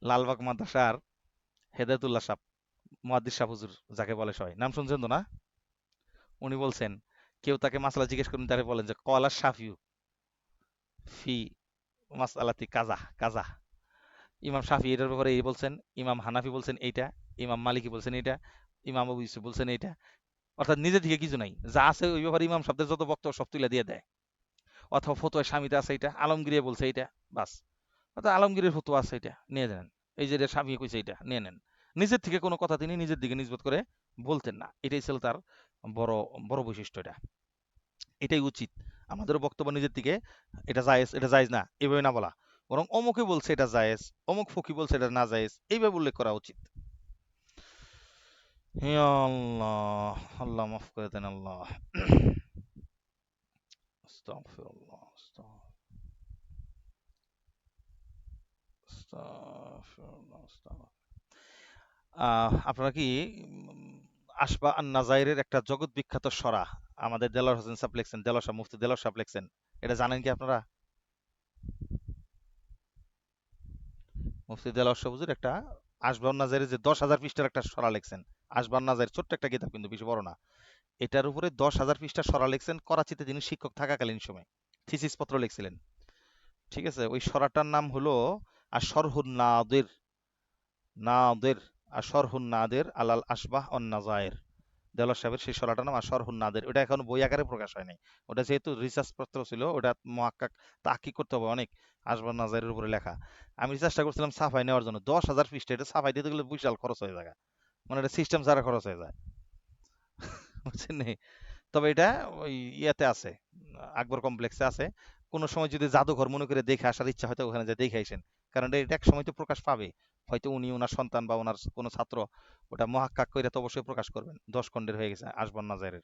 লালবাগ মাদ্রাসার হেদায়েতুল্লাহ সাহেব, মুহাদ্দিস সাহেব হুজুর যাকে বলে সবাই, নাম শুনছেন তো না? উনি বলছেন, কেউ তাকে মাসলা জিজ্ঞেস করেন, তারে বলেন যে কলা শাফিউ ফি মাসআলাতি কাজা কাজা, ইমাম শাফি এটার ব্যাপারে এই বলছেন, ইমাম হানাফি বলছেন এইটা, ইমাম মালিকি বলছেন এইটা, ইমাম আবু ইউসুফ বলছেন এইটা। অর্থাৎ নিজে থেকে কিছু নাই, যা আছে ওই ব্যাপারে ইমাম সাহেবদের যত বক্তব্য সব তুলে দিয়ে দেয়। অথবা ফতোয়া স্বামীতে আছে এটা, আলমগীরে বলছে এটা, বাস। অর্থাৎ আলমগীরের ফতোয়া আছে এটা নিয়ে নেন, এই যে স্বামী কইছে এটা নিয়ে নেন। নিজের থেকে কোনো কথা তিনি নিজের দিকে নিজবত করে বলতেন না, এটাই ছিল তার বড় বড় বৈশিষ্ট্য। এটা এটাই উচিত, আমাদেরও বক্তব্য নিজের দিকে, এটা জায়েজ এটা জায়েজ না এভাবে না বলা, বরং অমুকে বলছে এটা জায়েজ, অমুক ফকি বলছে এটা না জায়েজ, এইভাবে উল্লেখ করা উচিত। হে আল্লাহ, আল্লাহ মাফ করে দেন আল্লাহ। আস্তাগফিরুল্লাহ, আস্তাগফিরুল্লাহ, আস্তাগফিরুল্লাহ। আপনারা কি আশবা আন নাজাইরের একটা জগৎ বিখ্যাত সরা আমাদের দেলোয়ার হোসেন সাহেব লিখছেন, দেলোয়ার সাহেব, মুফতি দেলোয়ার সাহেব লিখছেন, এটা জানেন কি আপনারা? মুফতি দেলোয়ার সাহেব হুজুর একটা আশবা আন নাজাইরের যে 10,000 পৃষ্ঠার একটা সরা লিখছেন, আশবা আন নাজাইর ছোট্ট একটা কিতাব, কিন্তু বেশি বড় না, এটার উপরে 10,000 পৃষ্ঠার সরা লিখছেন, করাচিতে যিনি শিক্ষক থাকাকালীন সময় থিসিস পত্র লিখছিলেন। ঠিক আছে, ওই সরাটার নাম হলো আশরহুন নাদির, নাদির, আশরহুন নাদির আলাল আশবাহ অন নাজায়ের। দেওয়ার সাহেবের সেই সরাটার নাম আশরহুন নাদির। ওটা এখন বই আকারে প্রকাশ হয় নাই, ওটা যেহেতু রিসার্চ পত্র ছিল, ওটা মুহাক্কাক তাহকিক করতে হবে অনেক, আসবান নাজারের উপরে লেখা। আমি চেষ্টা করছিলাম ছাপাই নেওয়ার জন্য, 10,000 পৃষ্ঠা, এটা ছাপাই দিতে গেলে বিশাল খরচ হয়ে যায়, মানে এটা সিস্টেম ছাড়া খরচ হয়ে যায়। বুঝছেন নি? তবে এটা ওই ইয়াতে আছে, আকবর কমপ্লেক্সে আছে। কোনো সময় যদি জাদুঘর মনে করে দেখে আসার ইচ্ছা হয়তো ওখানে যে দেখে আইসেন, কারণ এটা এক সময় তো প্রকাশ পাবে, হয়তো উনি ওনার সন্তান বা ওনার কোনো ছাত্র ওটা মহাক্কাক করে তো অবশ্যই প্রকাশ করবেন। 10 খণ্ডের হয়ে গেছে আসবান নাজারের,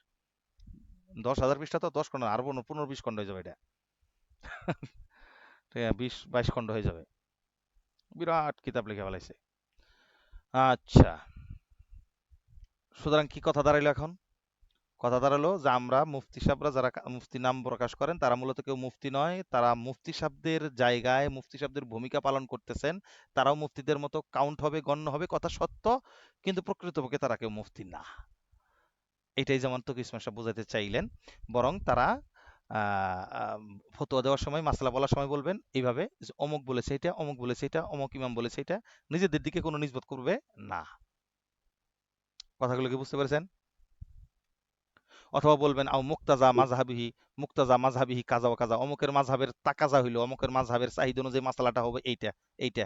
10,000 পৃষ্ঠা তো 10 খন্ড, আরো 15-20 খন্ড হয়ে যাবে এটা। 20-22 খণ্ড হয়ে যাবে, বিরাট কিতাব লিখে ফেলাইছে। আচ্ছা, সুতরাং কি কথা দাঁড়াইলো এখন? কথা দাঁড়ালো যে আমরা মুফতি সাহেবরা যারা মুফতি নাম প্রকাশ করেন তারা মূলত কেউ মুফতি নয়, তারা মুফতি সাহেবদের জায়গায় মুফতি সাহেবদের ভূমিকা পালন করতেছেন, তারাও মুফতিদের মতো কাউন্ট হবে, গণ্য হবে, কথা সত্য, কিন্তু প্রকৃতপক্ষে তারা কেউ মুফতি না। এটাই যেমন তকি ইসমাইল সাহেব বোঝাতে চাইলেন। বরং তারা ফতোয়া দেওয়ার সময়, মাসলা বলার সময় বলবেন এইভাবে যে অমুক বলেছে এটা, অমুক বলেছে এটা, অমুক ইমাম বলেছে এটা, নিজেদের দিকে কোনো নিসবত করবে না। কথাগুলো কি বুঝতে পেরেছেন? অথবা বলবেন আও মুক্তাজা মাযহাবিহি কাজা ওয়া কাজা, অমুকের মাযহাবের তাকাজা হইলো, অমুকের মাযহাবের চাহিদা অনুযায়ী মাসালাটা হবে এইটা এইটা,